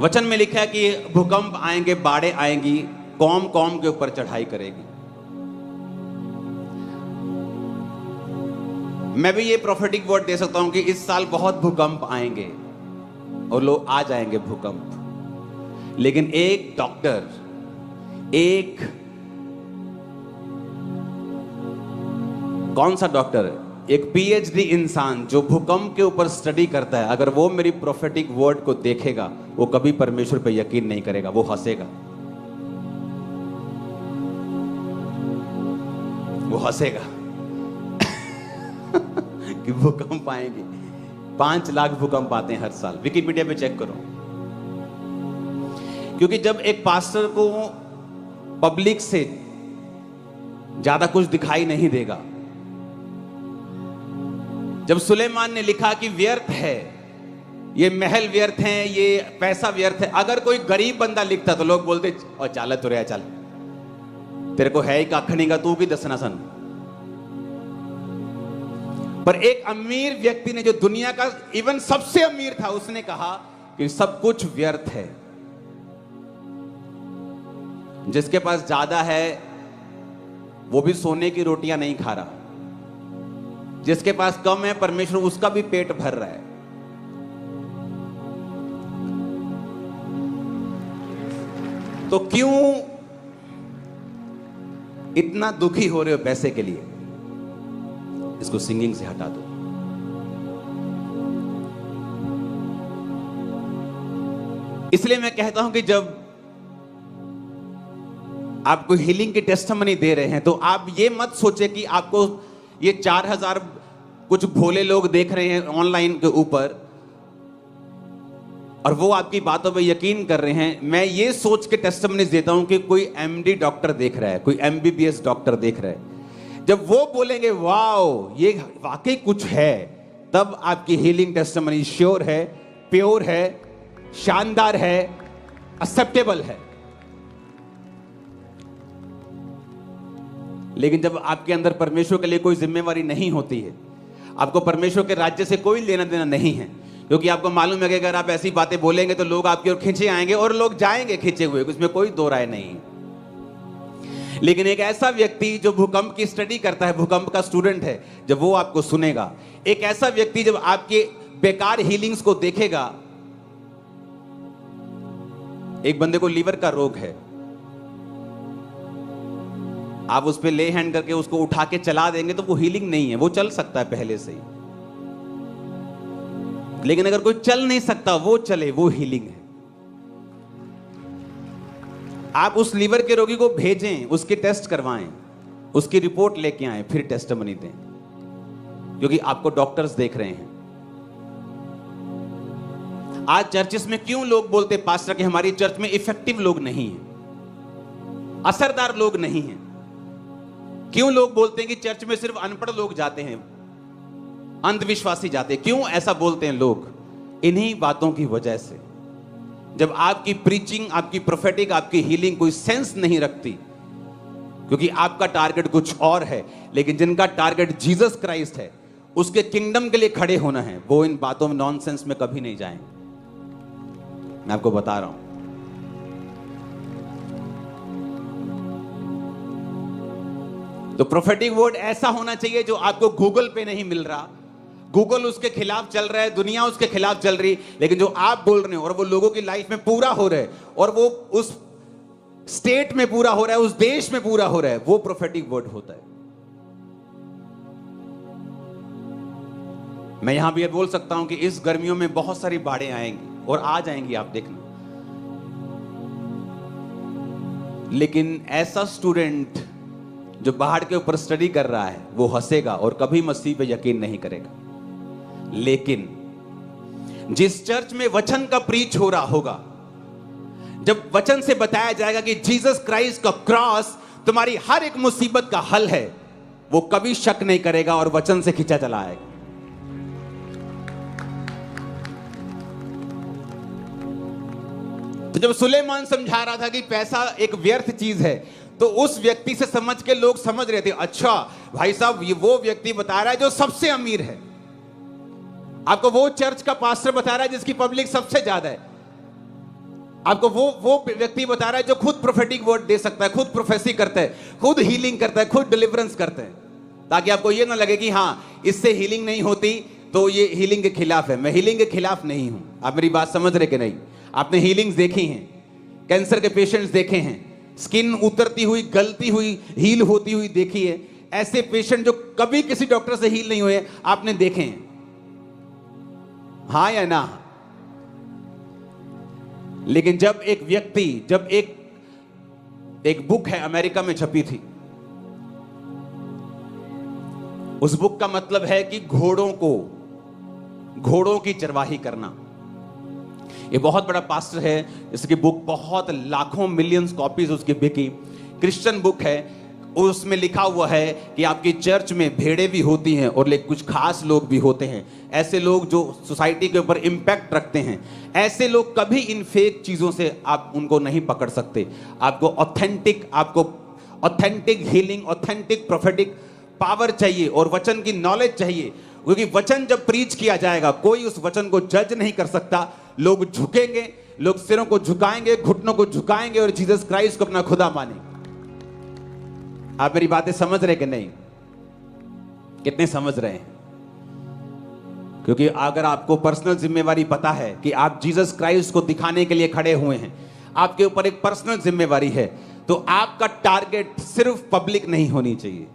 वचन में लिखा है कि भूकंप आएंगे, बाढ़ें आएंगी, कौम कौम के ऊपर चढ़ाई करेगी। मैं भी ये प्रोफेटिक वर्ड दे सकता हूं कि इस साल बहुत भूकंप आएंगे और लोग आ जाएंगे भूकंप, लेकिन एक डॉक्टर, एक कौन सा डॉक्टर, एक पीएचडी इंसान जो भूकंप के ऊपर स्टडी करता है, अगर वो मेरी प्रोफेटिक वर्ड को देखेगा, वो कभी परमेश्वर पे यकीन नहीं करेगा, वो हंसेगा, वो हंसेगा कि भूकंप आएंगे। 5 लाख भूकंप आते हैं हर साल, विकिपीडिया पे चेक करो। क्योंकि जब एक पास्टर को पब्लिक से ज्यादा कुछ दिखाई नहीं देगा, जब सुलेमान ने लिखा कि व्यर्थ है, ये महल व्यर्थ हैं, ये पैसा व्यर्थ है, अगर कोई गरीब बंदा लिखता तो लोग बोलते और चाल तो रहा, चल तेरे को है ही काखनी का, तू की दसना सन। पर एक अमीर व्यक्ति ने, जो दुनिया का इवन सबसे अमीर था, उसने कहा कि सब कुछ व्यर्थ है। जिसके पास ज्यादा है वो भी सोने की रोटियां नहीं खा रहा, जिसके पास कम है परमेश्वर उसका भी पेट भर रहा है। तो क्यों इतना दुखी हो रहे हो पैसे के लिए? इसको सिंगिंग से हटा दो। इसलिए मैं कहता हूं कि जब आपको हीलिंग की टेस्टिमनी दे रहे हैं तो आप ये मत सोचे कि आपको ये 4000 कुछ भोले लोग देख रहे हैं ऑनलाइन के ऊपर और वो आपकी बातों पे यकीन कर रहे हैं। मैं ये सोच के टेस्टिमनीज देता हूं कि कोई एमडी डॉक्टर देख रहा है, कोई एमबीबीएस डॉक्टर देख रहा है। जब वो बोलेंगे वाओ ये वाकई कुछ है, तब आपकी हीलिंग टेस्टिमनी श्योर है, प्योर है, शानदार है, एक्सेप्टेबल है। लेकिन जब आपके अंदर परमेश्वर के लिए कोई जिम्मेवारी नहीं होती है, आपको परमेश्वर के राज्य से कोई लेना देना नहीं है, क्योंकि आपको मालूम है कि अगर आप ऐसी बातें बोलेंगे तो लोग आपकी ओर खींचे आएंगे और लोग जाएंगे खींचे हुए, उसमें कोई दो राय नहीं। लेकिन एक ऐसा व्यक्ति जो भूकंप की स्टडी करता है, भूकंप का स्टूडेंट है, जब वो आपको सुनेगा, एक ऐसा व्यक्ति जब आपके बेकार हीलिंग्स को देखेगा। एक बंदे को लीवर का रोग है, आप उस पे ले हैंड करके उसको उठा के चला देंगे तो वो हीलिंग नहीं है, वो चल सकता है पहले से ही। लेकिन अगर कोई चल नहीं सकता वो चले, वो हीलिंग है। आप उस लीवर के रोगी को भेजें, उसके टेस्ट करवाएं, उसकी रिपोर्ट लेके आएं, फिर टेस्टिमनी दें, क्योंकि आपको डॉक्टर्स देख रहे हैं। आज चर्चेस में क्यों लोग बोलते पास्टर कि हमारी चर्च में इफेक्टिव लोग नहीं हैं, असरदार लोग नहीं हैं? क्यों लोग बोलते हैं कि चर्च में सिर्फ अनपढ़ लोग जाते हैं, अंधविश्वासी जाते हैं? क्यों ऐसा बोलते हैं लोग? इन्हीं बातों की वजह से। जब आपकी प्रीचिंग, आपकी प्रोफेटिक, आपकी हीलिंग कोई सेंस नहीं रखती, क्योंकि आपका टारगेट कुछ और है, लेकिन जिनका टारगेट जीसस क्राइस्ट है, उसके किंगडम के लिए खड़े होना है, वो इन बातों में, नॉनसेंस में कभी नहीं जाएंगे। मैं आपको बता रहा हूं। तो प्रोफेटिक वर्ड ऐसा होना चाहिए जो आपको गूगल पे नहीं मिल रहा, गूगल उसके खिलाफ चल रहा है, दुनिया उसके खिलाफ चल रही, लेकिन जो आप बोल रहे हो और वो लोगों की लाइफ में पूरा हो रहा है, और वो उस स्टेट में पूरा हो रहा है, उस देश में पूरा हो रहा है, वो प्रोफेटिक वर्ड होता है। मैं यहां भी ये बोल सकता हूं कि इस गर्मियों में बहुत सारी बाढ़ें आएंगी और आ जाएंगी, आप देखना। लेकिन ऐसा स्टूडेंट जो बाहर के ऊपर स्टडी कर रहा है, वो हंसेगा और कभी मसीह पे यकीन नहीं करेगा। लेकिन जिस चर्च में वचन का प्रीच हो रहा होगा, जब वचन से बताया जाएगा कि जीसस क्राइस्ट का क्रॉस तुम्हारी हर एक मुसीबत का हल है, वो कभी शक नहीं करेगा और वचन से खींचा चला आएगा। तो जब सुलेमान समझा रहा था कि पैसा एक व्यर्थ चीज है, तो उस व्यक्ति से समझ के लोग समझ रहे थे, अच्छा भाई साहब ये वो व्यक्ति बता रहा है जो सबसे अमीर है, आपको वो चर्च का पास्टर बता रहा है जिसकी पब्लिक सबसे ज्यादा है। आपको वो व्यक्ति बता रहा है जो खुद प्रोफेटिक वर्ड दे सकता है, खुद प्रोफेसी करता है, खुद हीलिंग करता है, खुद डिलीवरेंस करता है, ताकि आपको ये ना लगे कि हाँ इससे हीलिंग नहीं होती तो ये हीलिंग के खिलाफ है। मैं हीलिंग के खिलाफ नहीं हूं। आप मेरी बात समझ रहे कि नहीं? आपने हीलिंग्स देखी हैं, कैंसर के पेशेंट्स देखे हैं, स्किन उतरती हुई, गलती हुई, हील होती हुई देखी है। ऐसे पेशेंट जो कभी किसी डॉक्टर से हील नहीं हुए आपने देखे हैं, हाँ या ना? लेकिन जब एक व्यक्ति, जब एक बुक है अमेरिका में छपी थी, उस बुक का मतलब है कि घोड़ों की चरवाही करना। ये बहुत बड़ा पास्टर है, इसकी बुक बहुत लाखों मिलियंस कॉपीज उसकी बिकी, क्रिश्चियन बुक है। उसमें लिखा हुआ है कि आपकी चर्च में भेड़ें भी होती हैं और कुछ खास लोग भी होते हैं, ऐसे लोग जो सोसाइटी के ऊपर इम्पैक्ट रखते हैं। ऐसे लोग कभी इन फेक चीजों से आप उनको नहीं पकड़ सकते। आपको authentic healing, authentic prophetic power चाहिए और वचन की नॉलेज चाहिए, क्योंकि वचन जब प्रीच किया जाएगा कोई उस वचन को जज नहीं कर सकता। लोग झुकेंगे, लोग सिरों को झुकाएंगे, घुटनों को झुकाएंगे और जीसस क्राइस्ट को अपना खुदा मानेंगे। आप मेरी बातें समझ रहे कि नहीं? कितने समझ रहे हैं? क्योंकि अगर आपको पर्सनल जिम्मेवारी पता है कि आप जीसस क्राइस्ट को दिखाने के लिए खड़े हुए हैं, आपके ऊपर एक पर्सनल जिम्मेवारी है, तो आपका टारगेट सिर्फ पब्लिक नहीं होनी चाहिए।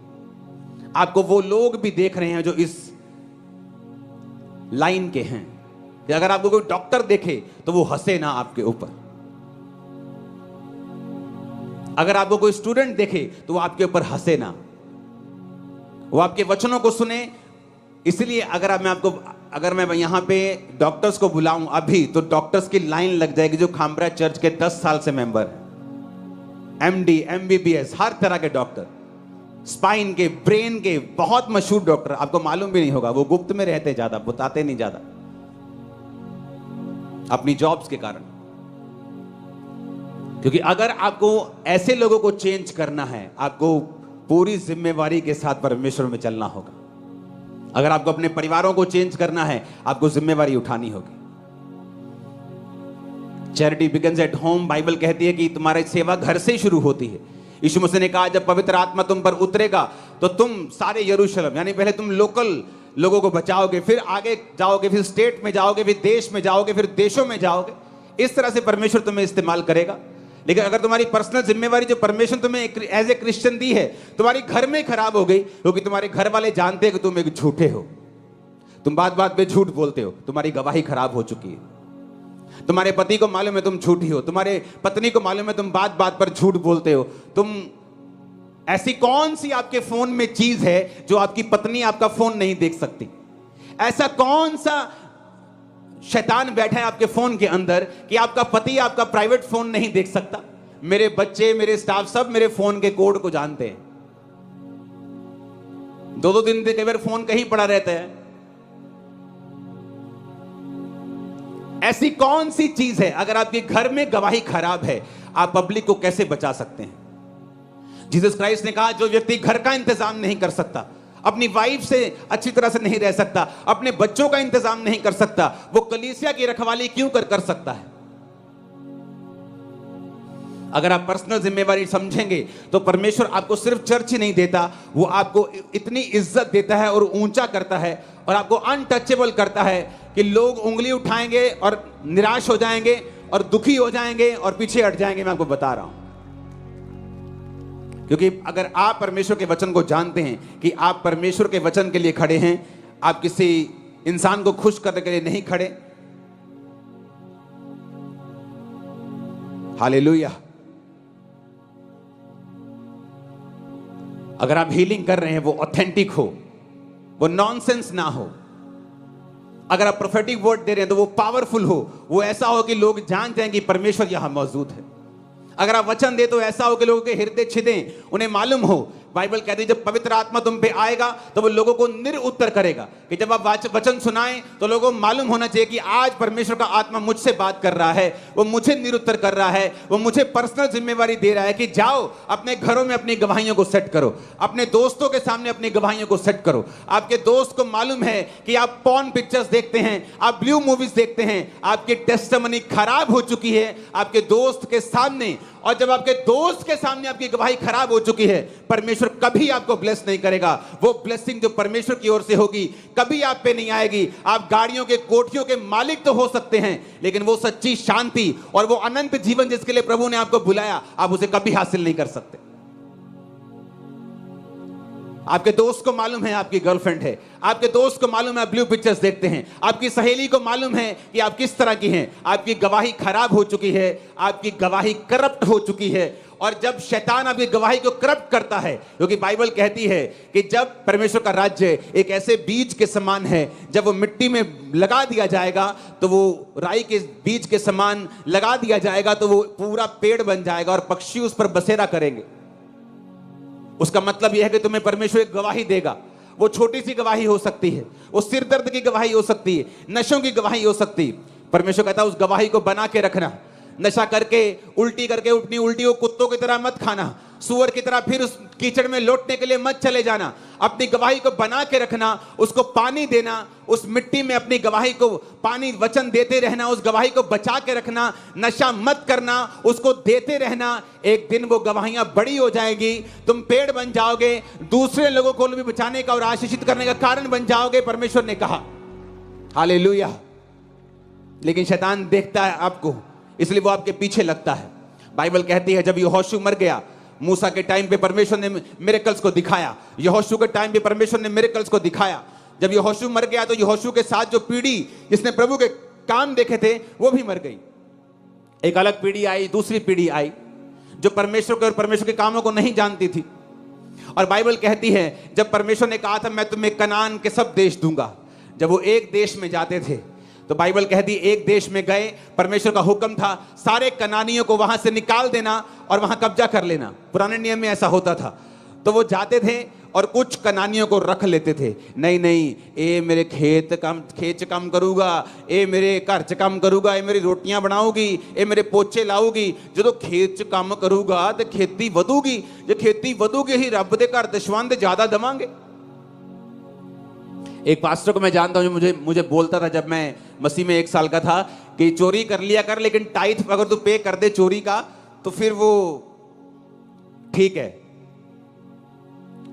आपको वो लोग भी देख रहे हैं जो इस लाइन के हैं, कि अगर आपको कोई डॉक्टर देखे तो वो हंसे ना आपके ऊपर, अगर आपको कोई स्टूडेंट देखे तो वो आपके ऊपर हंसे ना, वो आपके वचनों को सुने। इसलिए अगर मैं यहां पे डॉक्टर्स को बुलाऊं अभी, तो डॉक्टर्स की लाइन लग जाएगी जो खामरा चर्च के 10 साल से मेंबर है, एमडी, एमबीबीएस, हर तरह के डॉक्टर, स्पाइन के, ब्रेन के, बहुत मशहूर डॉक्टर। आपको मालूम भी नहीं होगा, वो गुप्त में रहते, ज्यादा बताते नहीं, ज्यादा अपनी जॉब्स के कारण। क्योंकि अगर आपको ऐसे लोगों को चेंज करना है, आपको पूरी जिम्मेवारी के साथ परमेश्वर में चलना होगा। अगर आपको अपने परिवारों को चेंज करना है, आपको जिम्मेवारी उठानी होगी। Charity begins at home, Bible कहती है कि तुम्हारी सेवा घर से शुरू होती है। यीशु मसीह ने कहा जब पवित्र आत्मा तुम पर उतरेगा तो तुम सारे यरूशलेम, यानी पहले तुम लोकल लोगों को बचाओगे, फिर आगे जाओगे, फिर स्टेट में जाओगे, फिर देश में जाओगे, फिर देशों में जाओगे। इस तरह से परमेश्वर तुम्हें इस्तेमाल करेगा। लेकिन अगर तुम्हारी पर्सनल जिम्मेवारी जो परमेश्वर तुम्हें एज ए क्रिश्चियन दी है, तुम्हारी घर में खराब हो गई, क्योंकि तुम्हारे घर वाले जानते हैं कि तुम एक झूठे हो, तुम बात बात पे झूठ बोलते हो, तुम्हारी गवाही खराब हो चुकी है। तुम्हारे पति को मालूम है तुम झूठी हो, तुम्हारे पत्नी को मालूम है तुम बात बात पर झूठ बोलते हो। तुम ऐसी कौन सी आपके फोन में चीज है जो आपकी पत्नी आपका फोन नहीं देख सकती? ऐसा कौन सा शैतान बैठा है आपके फोन के अंदर कि आपका पति आपका प्राइवेट फोन नहीं देख सकता? मेरे बच्चे, मेरे स्टाफ सब मेरे फोन के कोड को जानते हैं। 2-2 दिन कई बार फोन कहीं पड़ा रहता है। ऐसी कौन सी चीज है? अगर आपके घर में गवाही खराब है, आप पब्लिक को कैसे बचा सकते हैं? जीसस क्राइस्ट ने कहा जो व्यक्ति घर का इंतजाम नहीं कर सकता, अपनी वाइफ से अच्छी तरह से नहीं रह सकता, अपने बच्चों का इंतजाम नहीं कर सकता, वो कलीसिया की रखवाली क्यों कर सकता है? अगर आप पर्सनल जिम्मेवारी समझेंगे तो परमेश्वर आपको सिर्फ चर्च ही नहीं देता, वो आपको इतनी इज्जत देता है और ऊंचा करता है और आपको अनटचेबल करता है कि लोग उंगली उठाएंगे और निराश हो जाएंगे और दुखी हो जाएंगे और पीछे हट जाएंगे। मैं आपको बता रहा हूं, क्योंकि अगर आप परमेश्वर के वचन को जानते हैं कि आप परमेश्वर के वचन के लिए खड़े हैं, आप किसी इंसान को खुश करने के लिए नहीं खड़े। हालेलुया। अगर आप हीलिंग कर रहे हैं वो ऑथेंटिक हो, वो नॉनसेंस ना हो। अगर आप प्रोफेटिक वर्ड दे रहे हैं तो वो पावरफुल हो, वो ऐसा हो कि लोग जान जाएं कि परमेश्वर यहां मौजूद है। अगर आप वचन दे तो ऐसा हो कि लोगों के हृदय छिदें, उन्हें मालूम हो बाइबल कहती है जब पवित्र आत्मा तुम पे आएगा तो वो लोगों को निरुत्तर करेगा, कि जब आप वचन सुनाएं तो लोगों को मालूम होना चाहिए कि आज परमेश्वर का आत्मा मुझसे बात कर रहा है, वो मुझे निरुत्तर कर रहा है, वो मुझे पर्सनल जिम्मेवारी दे रहा है कि जाओ अपने घरों में अपनी गवाहियों को सेट करो, अपने दोस्तों के सामने अपनी गवाहियों को सेट करो। आपके दोस्त को मालूम है कि आप पॉर्न पिक्चर्स देखते हैं, आप ब्लू मूवीज देखते हैं, आपकी टेस्टिमनी खराब हो चुकी है आपके दोस्त के सामने, और जब आपके दोस्त के सामने आपकी गवाही खराब हो चुकी है, परमेश्वर कभी आपको ब्लेस नहीं करेगा। वो ब्लेसिंग जो परमेश्वर की ओर से होगी कभी आप पे नहीं आएगी। आप गाड़ियों के कोठियों के मालिक तो हो सकते हैं, लेकिन वो सच्ची शांति और वो अनंत जीवन जिसके लिए प्रभु ने आपको बुलाया, आप उसे कभी हासिल नहीं कर सकते। आपके दोस्त को मालूम है आपकी गर्लफ्रेंड है, आपके दोस्त को मालूम है आप ब्लू पिक्चर्स देखते हैं, आपकी सहेली को मालूम है कि आप किस तरह की हैं, आपकी गवाही खराब हो चुकी है, आपकी गवाही करप्ट हो चुकी है। और जब शैतान आपकी गवाही को करप्ट करता है, क्योंकि बाइबल कहती है कि जब परमेश्वर का राज्य एक ऐसे बीज के समान है, जब वो मिट्टी में लगा दिया जाएगा तो वो राई के बीज के समान लगा दिया जाएगा तो वो पूरा पेड़ बन जाएगा और पक्षी उस पर बसेरा करेंगे। उसका मतलब यह है कि तुम्हें परमेश्वर एक गवाही देगा। वो छोटी सी गवाही हो सकती है, वो सिर दर्द की गवाही हो सकती है, नशों की गवाही हो सकती है। परमेश्वर कहता है उस गवाही को बना के रखना। नशा करके उल्टी करके अपनी उल्टी को कुत्तों की तरह मत खाना, सूअर की तरह फिर उस कीचड़ में लौटने के लिए मत चले जाना। अपनी गवाही को बना के रखना, उसको पानी देना, उस मिट्टी में अपनी गवाही को पानी वचन देते रहना, उस गवाही को बचा के रखना, नशा मत करना, उसको देते रहना। एक दिन वो गवाहियां बड़ी हो जाएगी, तुम पेड़ बन जाओगे, दूसरे लोगों को भी बचाने का और आशीषित करने का कारण बन जाओगे, परमेश्वर ने कहा। हालेलुया। लेकिन शैतान देखता है आपको, इसलिए वो आपके पीछे लगता है। बाइबल कहती है जब यहोशू मर गया, मूसा के टाइम पे परमेश्वर ने मिरेकल्स को दिखाया, यहोशू के टाइम पे परमेश्वर ने मिरेकल्स को दिखाया। जब यहोशू मर गया तो यहोशू के साथ जो पीढ़ी जिसने प्रभु के काम देखे थे वो भी मर गई। एक अलग पीढ़ी आई, दूसरी पीढ़ी आई जो परमेश्वर के और परमेश्वर के कामों को नहीं जानती थी। और बाइबल कहती है जब परमेश्वर ने कहा था मैं तुम्हें कनान के सब देश दूंगा, जब वो एक देश में जाते थे तो बाइबल कहती एक देश में गए, परमेश्वर का हुक्म था सारे कनानियों को वहां से निकाल देना और वहां कब्जा कर लेना। पुराने नियम में ऐसा होता था। तो वो जाते थे और कुछ कनानियों को रख लेते थे। नहीं नहीं, ए मेरे खेत च काम करूगा, ए मेरे घर च काम करूगा, ए मेरी रोटियां बनाऊगी, ए मेरे पोचे लाऊगी। जो खेत च काम करूगा तो खेती वधूगी, जो खेती वधूगी ही रब दे घर दशवंध ज्यादा देवांगे। एक पास्टर को मैं जानता हूं जो मुझे बोलता था जब मैं मसीह में 1 साल का था कि चोरी कर लिया कर, लेकिन टाइथ अगर तू पे कर दे चोरी का तो फिर वो ठीक है,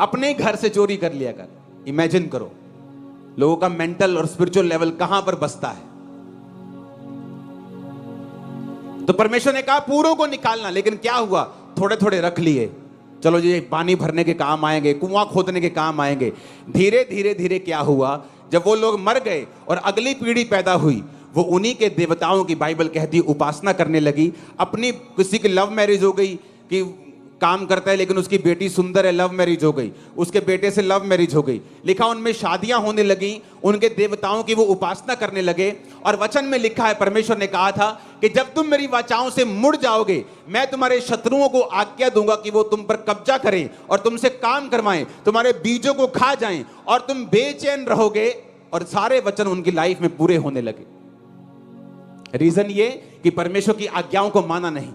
अपने घर से चोरी कर लिया कर। इमेजिन करो लोगों का मेंटल और स्पिरिचुअल लेवल कहां पर बसता है। तो परमेश्वर ने कहा पूरों को निकालना, लेकिन क्या हुआ, थोड़े थोड़े रख लिए। चलो जी पानी भरने के काम आएंगे, कुआं खोदने के काम आएंगे। धीरे धीरे धीरे क्या हुआ, जब वो लोग मर गए और अगली पीढ़ी पैदा हुई, वो उन्हीं के देवताओं की बाइबल कहती उपासना करने लगी। अपनी किसी की लव मैरिज हो गई कि काम करता है लेकिन उसकी बेटी सुंदर है, लव मैरिज हो गई, उसके बेटे से लव मैरिज हो गई, लिखा उनमें शादियां होने लगी, उनके देवताओं की वो उपासना करने लगे। और वचन में लिखा है परमेश्वर ने कहा था कि जब तुम मेरी वाचाओं से मुड़ जाओगे, मैं तुम्हारे शत्रुओं को आज्ञा दूंगा कि वो तुम पर कब्जा करें और तुमसे काम करवाएं, तुम्हारे बीजों को खा जाएं और तुम बेचैन रहोगे। और सारे वचन उनकी लाइफ में पूरे होने लगे। रीजन ये कि परमेश्वर की आज्ञाओं को माना नहीं।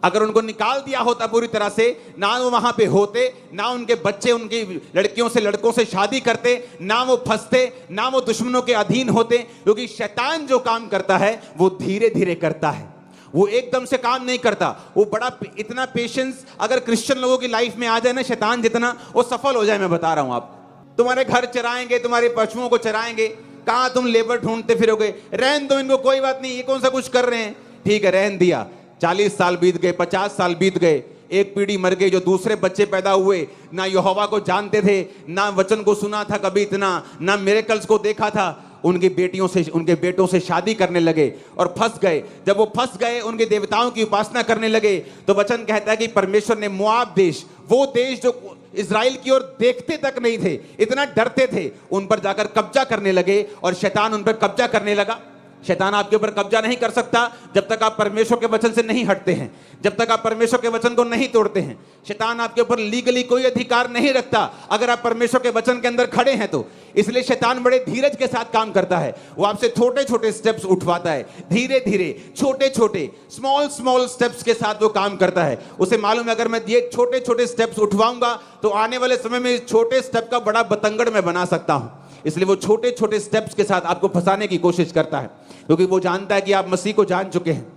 अगर उनको निकाल दिया होता पूरी तरह से, ना वो वहां पे होते, ना उनके बच्चे उनकी लड़कियों से लड़कों से शादी करते, ना वो फंसते, ना वो दुश्मनों के अधीन होते। क्योंकि शैतान जो काम करता है वो धीरे धीरे करता है, वो एकदम से काम नहीं करता। वो बड़ा इतना पेशेंस अगर क्रिश्चियन लोगों की लाइफ में आ जाए ना, शैतान जितना वो सफल हो जाए। मैं बता रहा हूं, आप तुम्हारे घर चराएंगे, तुम्हारे पशुओं को चराएंगे, कहां तुम लेबर ढूंढते फिरोगे। रहन दो इनको, कोई बात नहीं, ये कौन सा कुछ कर रहे हैं, ठीक है रहन दिया। 40 साल बीत गए, 50 साल बीत गए, एक पीढ़ी मर गई, जो दूसरे बच्चे पैदा हुए, ना यहोवा को जानते थे, ना वचन को सुना था कभी इतना, ना मिरेकल्स को देखा था, उनकी बेटियों से उनके बेटों से शादी करने लगे और फंस गए। जब वो फंस गए, उनके देवताओं की उपासना करने लगे, तो वचन कहता है कि परमेश्वर ने मोआब देश, वो देश जो इजराइल की ओर देखते तक नहीं थे, इतना डरते थे, उन पर जाकर कब्जा करने लगे और शैतान उन पर कब्जा करने लगा। शैतान आपके ऊपर कब्जा नहीं कर सकता जब तक आप परमेश्वर के वचन से नहीं हटते हैं, जब तक आप परमेश्वर के वचन को नहीं तोड़ते हैं। शैतान आपके ऊपर लीगली कोई अधिकार नहीं रखता अगर आप परमेश्वर के वचन के अंदर खड़े हैं तो। इसलिए शैतान बड़े धीरज के साथ काम करता है। वो आपसे छोटे छोटे स्टेप्स उठवाता है, धीरे धीरे छोटे छोटे स्मॉल स्टेप्स के साथ वो काम करता है। उसे मालूम है अगर मैं ये छोटे छोटे स्टेप्स उठवाऊंगा तो आने वाले समय में इस छोटे स्टेप का बड़ा बतंगड़ मैं बना सकता हूं। इसलिए वो छोटे छोटे स्टेप्स के साथ आपको फंसाने की कोशिश करता है, क्योंकि वो जानता है कि आप मसीह को जान चुके हैं।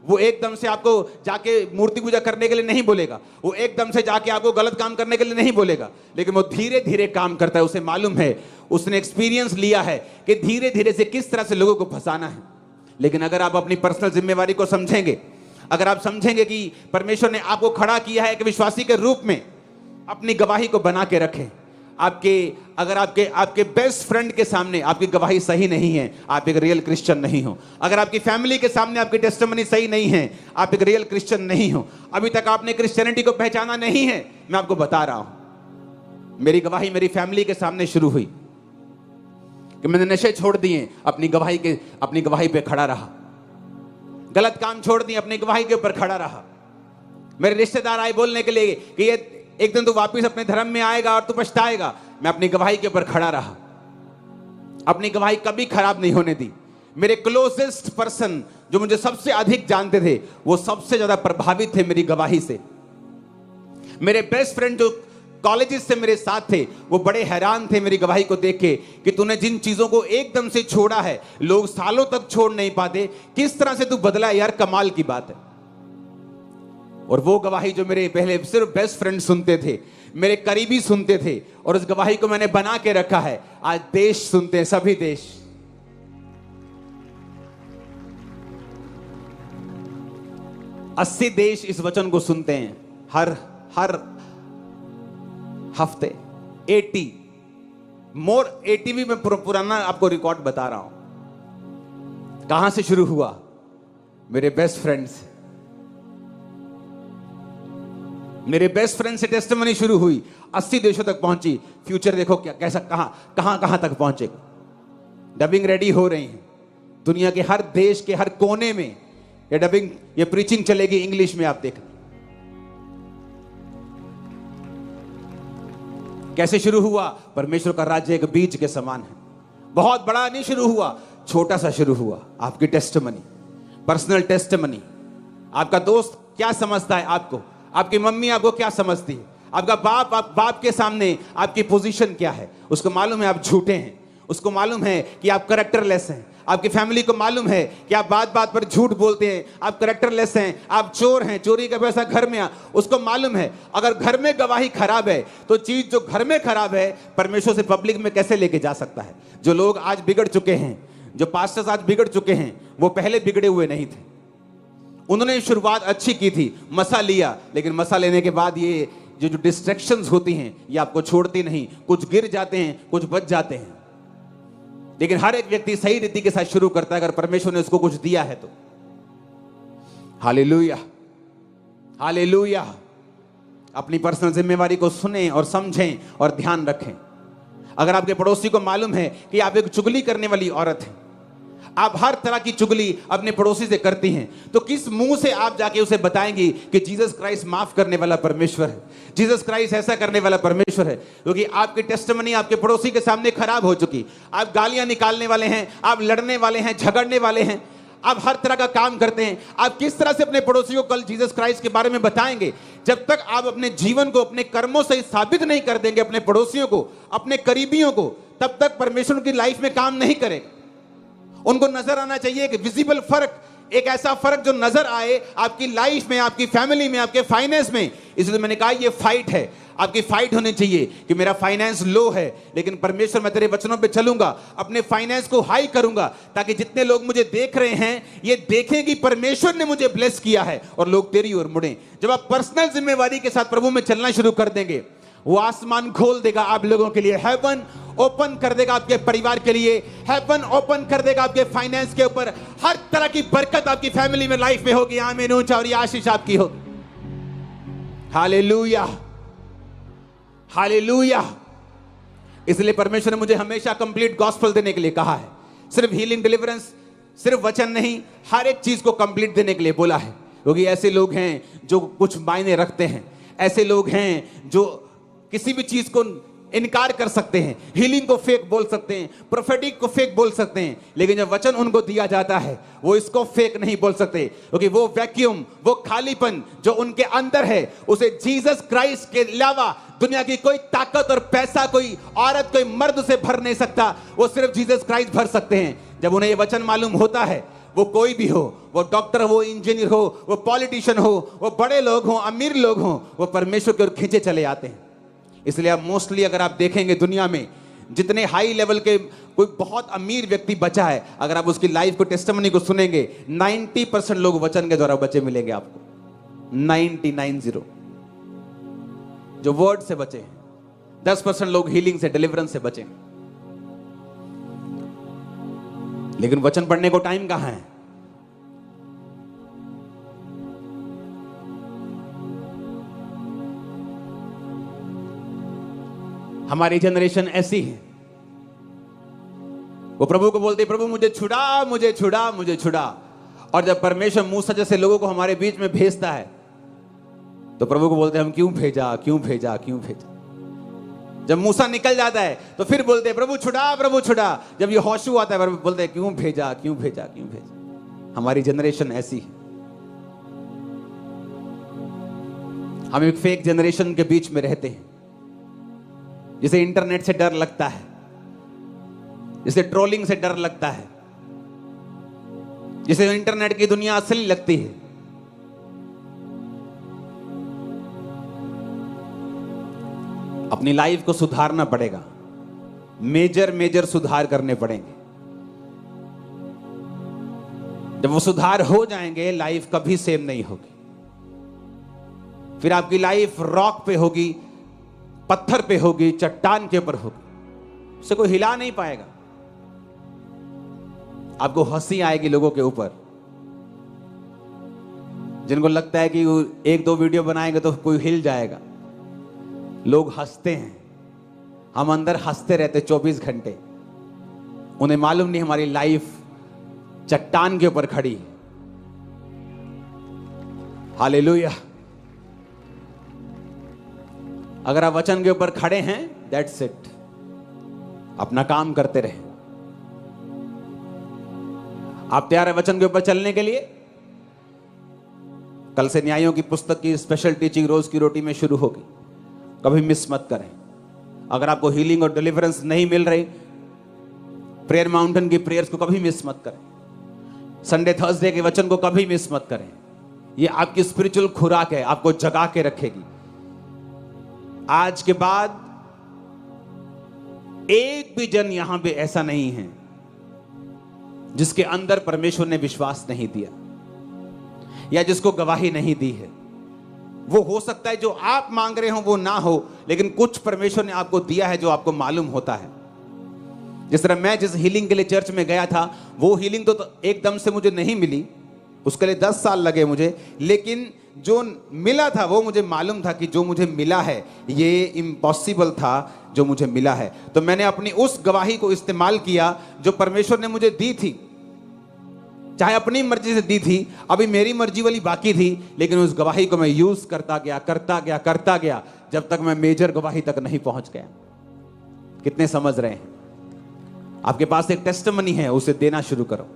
वो एकदम से आपको जाके मूर्ति पूजा करने के लिए नहीं बोलेगा, वो एकदम से जाके आपको गलत काम करने के लिए नहीं बोलेगा, लेकिन वो धीरे धीरे काम करता है। उसे मालूम है, उसने एक्सपीरियंस लिया है कि धीरे धीरे से किस तरह से लोगों को फंसाना है। लेकिन अगर आप अपनी पर्सनल जिम्मेवारी को समझेंगे, अगर आप समझेंगे कि परमेश्वर ने आपको खड़ा किया है एक विश्वासी के रूप में, अपनी गवाही को बना के रखें। अगर आपके बेस्ट फ्रेंड के सामने आपकी गवाही सही नहीं है, आप एक रियल क्रिश्चियन नहीं हो। अगर आपकी फैमिली के सामने आपकी टेस्टिमनी सही नहीं है, आप एक रियल क्रिश्चियन नहीं हो। अभी तक आपने क्रिश्चियनिटी को पहचाना नहीं है। मैं आपको बता रहा हूं, मेरी गवाही मेरी फैमिली के सामने शुरू हुई कि मैंने नशे छोड़ दिए, अपनी गवाही पे खड़ा रहा। गलत काम छोड़ दिए, अपनी गवाही के ऊपर खड़ा रहा। मेरे रिश्तेदार आए बोलने के लिए कि ये एक दिन तू वापस अपने धर्म में आएगा और तू पछताएगा। मैं अपनी गवाही के ऊपर खड़ा रहा, अपनी गवाही कभी खराब नहीं होने दी। मेरे क्लोजेस्ट पर्सन जो मुझे सबसे अधिक जानते थे, वो सबसे ज्यादा प्रभावित थे मेरी गवाही से। मेरे बेस्ट फ्रेंड जो कॉलेजेस से मेरे साथ थे, वो बड़े हैरान थे मेरी गवाही को देख के कि तूने जिन चीजों को एकदम से छोड़ा है, लोग सालों तक छोड़ नहीं पाते, किस तरह से तू बदला यार, कमाल की बात है। और वो गवाही जो मेरे पहले सिर्फ बेस्ट फ्रेंड सुनते थे, मेरे करीबी सुनते थे, और उस गवाही को मैंने बना के रखा है। आज देश सुनते हैं, सभी देश। अस्सी देश इस वचन को सुनते हैं हर हफ्ते। 80 भी मैं पुराना आपको रिकॉर्ड बता रहा हूं। कहां से शुरू हुआ? मेरे बेस्ट फ्रेंड से। मेरे बेस्ट फ्रेंड से टेस्टिमनी शुरू हुई, 80 देशों तक पहुंची। फ्यूचर देखो क्या, कैसा, कहां तक पहुंचेगा। डबिंग रेडी हो रही है दुनिया के हर देश के हर कोने में। ये प्रीचिंग चलेगी इंग्लिश में। आप देख कैसे शुरू हुआ। परमेश्वर का राज्य एक बीज के समान है। बहुत बड़ा नहीं शुरू हुआ, छोटा सा शुरू हुआ। आपकी टेस्टिमनी, पर्सनल टेस्टिमनी। आपका दोस्त क्या समझता है आपको, आपकी मम्मी आपको क्या समझती है, आपका बाप के सामने आपकी पोजीशन क्या है। उसको मालूम है आप झूठे हैं, उसको मालूम है कि आप कैरेक्टरलेस हैं। आपकी फैमिली को मालूम है कि आप बात बात पर झूठ बोलते हैं, आप कैरेक्टरलेस हैं, आप चोर हैं, चोरी का पैसा घर में उसको मालूम है। अगर घर में गवाही खराब है तो चीज जो घर में खराब है परमेश्वर से पब्लिक में कैसे लेके जा सकता है। जो लोग आज बिगड़ चुके हैं, जो पास्टर्स आज बिगड़ चुके हैं, वो पहले बिगड़े हुए नहीं थे। उन्होंने शुरुआत अच्छी की थी, मसा लिया, लेकिन मसा लेने के बाद ये जो डिस्ट्रैक्शंस होती हैं ये आपको छोड़ती नहीं। कुछ गिर जाते हैं, कुछ बच जाते हैं, लेकिन हर एक व्यक्ति सही रीति के साथ शुरू करता है अगर परमेश्वर ने उसको कुछ दिया है तो। Hallelujah, hallelujah. अपनी पर्सनल जिम्मेवारी को सुनें और समझें और ध्यान रखें। अगर आपके पड़ोसी को मालूम है कि आप एक चुगली करने वाली औरत हैं, आप हर तरह की चुगली अपने पड़ोसी से करती हैं, तो किस मुंह से आप जाके उसे बताएंगी कि जीसस क्राइस्ट माफ करने वाला परमेश्वर है, जीसस क्राइस्ट ऐसा करने वाला परमेश्वर है। क्योंकि आपकी टेस्टिमनी आपके पड़ोसी के सामने खराब हो चुकी। आप गालियां निकालने वाले हैं, आप लड़ने वाले हैं, झगड़ने वाले हैं, आप हर तरह का काम करते हैं। आप किस तरह से अपने पड़ोसी को कल जीसस क्राइस्ट के बारे में बताएंगे? जब तक आप अपने जीवन को अपने कर्मों से साबित नहीं कर देंगे अपने पड़ोसियों को, अपने करीबियों को, तब तक परमेश्वर की लाइफ में काम नहीं करेगा। उनको नजर आना चाहिए कि विजिबल फर्क, एक ऐसा फर्क जो नजर आए आपकी लाइफ में, आपकी फैमिली में, आपके फाइनेंस में। इसलिए मैंने कहा ये फाइट है, आपकी फाइट होनी चाहिए कि मेरा फाइनेंस लो है, लेकिन परमेश्वर मैं तेरे वचनों पे चलूंगा, अपने फाइनेंस को हाई करूंगा, ताकि जितने लोग मुझे देख रहे हैं ये देखें कि परमेश्वर ने मुझे ब्लेस किया है और लोग तेरी ओर मुड़े। जब आप पर्सनल जिम्मेवारी के साथ प्रभु में चलना शुरू कर देंगे, वो आसमान खोल देगा आप लोगों के लिए, हेवन ओपन कर देगा आपके परिवार के लिए, हेवन ओपन कर देगा आपके फाइनेंस के ऊपर। हर तरह की बरकत आपकी फैमिली में, लाइफ में होगी। आमीन ऊंचा, और ये आशीष आपकी हो। Hallelujah, hallelujah. इसलिए परमेश्वर ने मुझे हमेशा कंप्लीट गॉस्पेल देने के लिए कहा है। सिर्फ हीलिंग डिलीवरेंस सिर्फ वचन नहीं, हर एक चीज को कंप्लीट देने के लिए बोला है। क्योंकि ऐसे लोग हैं जो कुछ मायने रखते हैं, ऐसे लोग हैं जो किसी भी चीज को इनकार कर सकते हैं, हीलिंग को फेक बोल सकते हैं, प्रोफेटिक को फेक बोल सकते हैं, लेकिन जब वचन उनको दिया जाता है वो इसको फेक नहीं बोल सकते, क्योंकि वो वैक्यूम, वो खालीपन जो उनके अंदर है, उसे जीसस क्राइस्ट के अलावा दुनिया की कोई ताकत और पैसा, कोई औरत, कोई मर्द उसे भर नहीं सकता। वो सिर्फ जीसस क्राइस्ट भर सकते हैं। जब उन्हें ये वचन मालूम होता है, वो कोई भी हो, वो डॉक्टर हो, इंजीनियर हो, वो पॉलिटिशियन हो, वो बड़े लोग हो, अमीर लोग हो, वो परमेश्वर की ओर खींचे चले आते हैं। इसलिए अब मोस्टली अगर आप देखेंगे दुनिया में जितने हाई लेवल के कोई बहुत अमीर व्यक्ति बचा है, अगर आप उसकी लाइफ को, टेस्टिमनी को सुनेंगे, 90% लोग वचन के द्वारा बचे मिलेंगे आपको। 99 जो वर्ड से बचे हैं, 10% लोग हीलिंग से, डिलीवरेंस से बचे। लेकिन वचन पढ़ने को टाइम कहां है? हमारी जनरेशन ऐसी है, वो प्रभु को बोलते, प्रभु मुझे छुड़ा, मुझे छुड़ा, मुझे छुड़ा। और जब परमेश्वर मूसा जैसे लोगों को हमारे बीच में भेजता है तो प्रभु को बोलते हम क्यों भेजा, क्यों भेजा, क्यों भेजा। जब मूसा निकल जाता है तो फिर बोलते प्रभु छुड़ा, प्रभु छुड़ा। जब ये होशू आता है बोलते क्यों भेजा, क्यों भेजा, क्यों भेजा। हमारी जनरेशन ऐसी है। हम एक फेक जनरेशन के बीच में रहते हैं, जिसे इंटरनेट से डर लगता है, जिसे ट्रोलिंग से डर लगता है, जिसे इंटरनेट की दुनिया असली लगती है। अपनी लाइफ को सुधारना पड़ेगा, मेजर सुधार करने पड़ेंगे। जब वो सुधार हो जाएंगे, लाइफ कभी सेम नहीं होगी। फिर आपकी लाइफ रॉक पे होगी, पत्थर पे होगी, चट्टान के ऊपर होगी, उसे कोई हिला नहीं पाएगा। आपको हंसी आएगी लोगों के ऊपर, जिनको लगता है कि 1-2 वीडियो बनाएंगे तो कोई हिल जाएगा। लोग हंसते हैं, हम अंदर हंसते रहते 24 घंटे। उन्हें मालूम नहीं हमारी लाइफ चट्टान के ऊपर खड़ी है। हालेलुया। अगर आप वचन के ऊपर खड़े हैं, दैट्स इट। अपना काम करते रहे। आप तैयार है वचन के ऊपर चलने के लिए? कल से न्यायों की पुस्तक की स्पेशल टीचिंग रोज की रोटी में शुरू होगी, कभी मिस मत करें। अगर आपको हीलिंग और डिलीवरेंस नहीं मिल रही, प्रेयर माउंटेन की प्रेयर्स को कभी मिस मत करें। संडे थर्सडे के वचन को कभी मिस मत करें। ये आपकी स्पिरिचुअल खुराक है, आपको जगा के रखेगी। आज के बाद एक भी जन यहां पे ऐसा नहीं है जिसके अंदर परमेश्वर ने विश्वास नहीं दिया या जिसको गवाही नहीं दी है। वो हो सकता है जो आप मांग रहे हो वो ना हो, लेकिन कुछ परमेश्वर ने आपको दिया है जो आपको मालूम होता है। जिस तरह मैं जिस हीलिंग के लिए चर्च में गया था, वो हीलिंग तो एकदम से मुझे नहीं मिली, उसके लिए 10 साल लगे मुझे, लेकिन जो मिला था वो मुझे मालूम था कि जो मुझे मिला है ये इम्पॉसिबल था जो मुझे मिला है। तो मैंने अपनी उस गवाही को इस्तेमाल किया जो परमेश्वर ने मुझे दी थी, चाहे अपनी मर्जी से दी थी, अभी मेरी मर्जी वाली बाकी थी, लेकिन उस गवाही को मैं यूज करता गया जब तक मैं मेजर गवाही तक नहीं पहुंच गया। कितने समझ रहे हैं? आपके पास एक टेस्टिमनी है, उसे देना शुरू करो।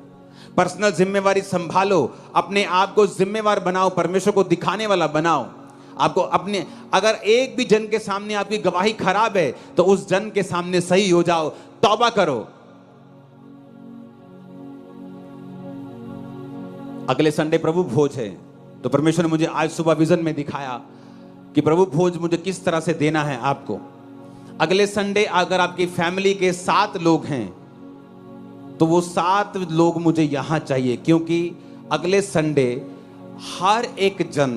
पर्सनल जिम्मेवारी संभालो, अपने आप को जिम्मेवार बनाओ, परमेश्वर को दिखाने वाला बनाओ। आपको अपने, अगर एक भी जन के सामने आपकी गवाही खराब है तो उस जन के सामने सही हो जाओ, तौबा करो। अगले संडे प्रभु भोज है, तो परमेश्वर ने मुझे आज सुबह विजन में दिखाया कि प्रभु भोज मुझे किस तरह से देना है आपको। अगले संडे अगर आपकी फैमिली के 7 लोग हैं तो वो 7 लोग मुझे यहां चाहिए, क्योंकि अगले संडे हर एक जन,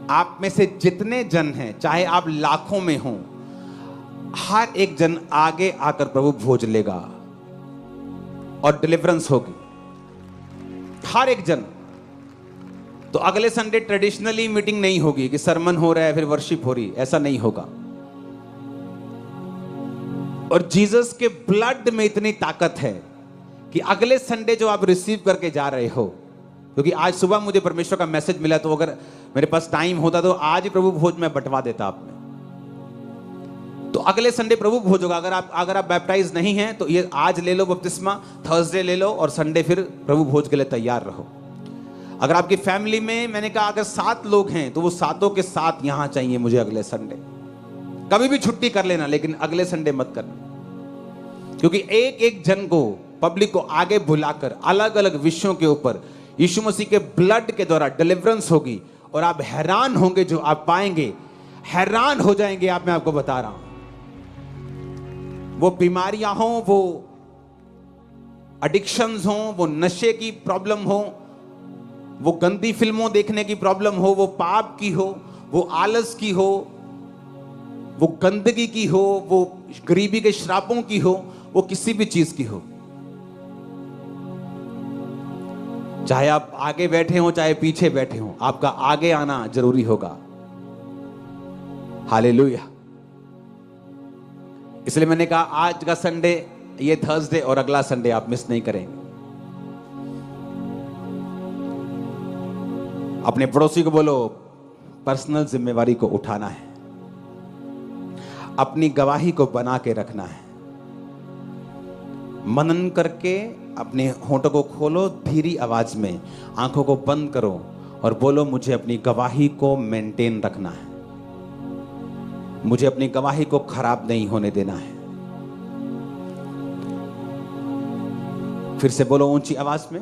आप में से जितने जन हैं, चाहे आप लाखों में हो, हर एक जन आगे आकर प्रभु भोज लेगा और डिलीवरेंस होगी। हर एक जन। तो अगले संडे ट्रेडिशनली मीटिंग नहीं होगी कि सरमन हो रहा है फिर वर्शिप हो रही, ऐसा नहीं होगा। और जीसस के ब्लड में इतनी ताकत है कि अगले संडे जो आप रिसीव करके जा रहे हो, क्योंकि आज सुबह मुझे परमेश्वर का मैसेज मिला, तो अगर मेरे पास टाइम होता तो आज ही प्रभु भोज में बंटवा देता आप में। तो अगले संडे प्रभु भोज होगा। अगर आप बैप्टाइज नहीं हैं तो ये आज ले लो बपतिस्मा, थर्सडे ले लो और संडे फिर प्रभु भोज के लिए तैयार रहो। अगर आपकी फैमिली में, मैंने कहा अगर 7 लोग हैं तो वो 7 के 7 यहां चाहिए मुझे अगले संडे। कभी भी छुट्टी कर लेना लेकिन अगले संडे मत करना, क्योंकि एक एक जन को, पब्लिक को आगे बुलाकर अलग अलग विषयों के ऊपर यीशु मसीह के ब्लड के द्वारा डिलीवरेंस होगी और आप हैरान होंगे जो आप पाएंगे, हैरान हो जाएंगे आप, मैं आपको बता रहा हूं। वो बीमारियां हो, वो एडिक्शंस हो, वो नशे की प्रॉब्लम हो, वो गंदी फिल्मों देखने की प्रॉब्लम हो, वो पाप की हो, वो आलस की हो, वो गंदगी की हो, वो गरीबी के श्रापों की हो, वो किसी भी चीज की हो, चाहे आप आगे बैठे हो चाहे पीछे बैठे हो, आपका आगे आना जरूरी होगा। हालेलुया। इसलिए मैंने कहा आज का संडे, ये थर्सडे और अगला संडे आप मिस नहीं करेंगे। अपने पड़ोसी को बोलो पर्सनल जिम्मेवारी को उठाना है, अपनी गवाही को बना के रखना है। मनन करके अपने होंठों को खोलो, धीरी आवाज में आंखों को बंद करो और बोलो मुझे अपनी गवाही को मेंटेन रखना है, मुझे अपनी गवाही को खराब नहीं होने देना है। फिर से बोलो ऊंची आवाज में,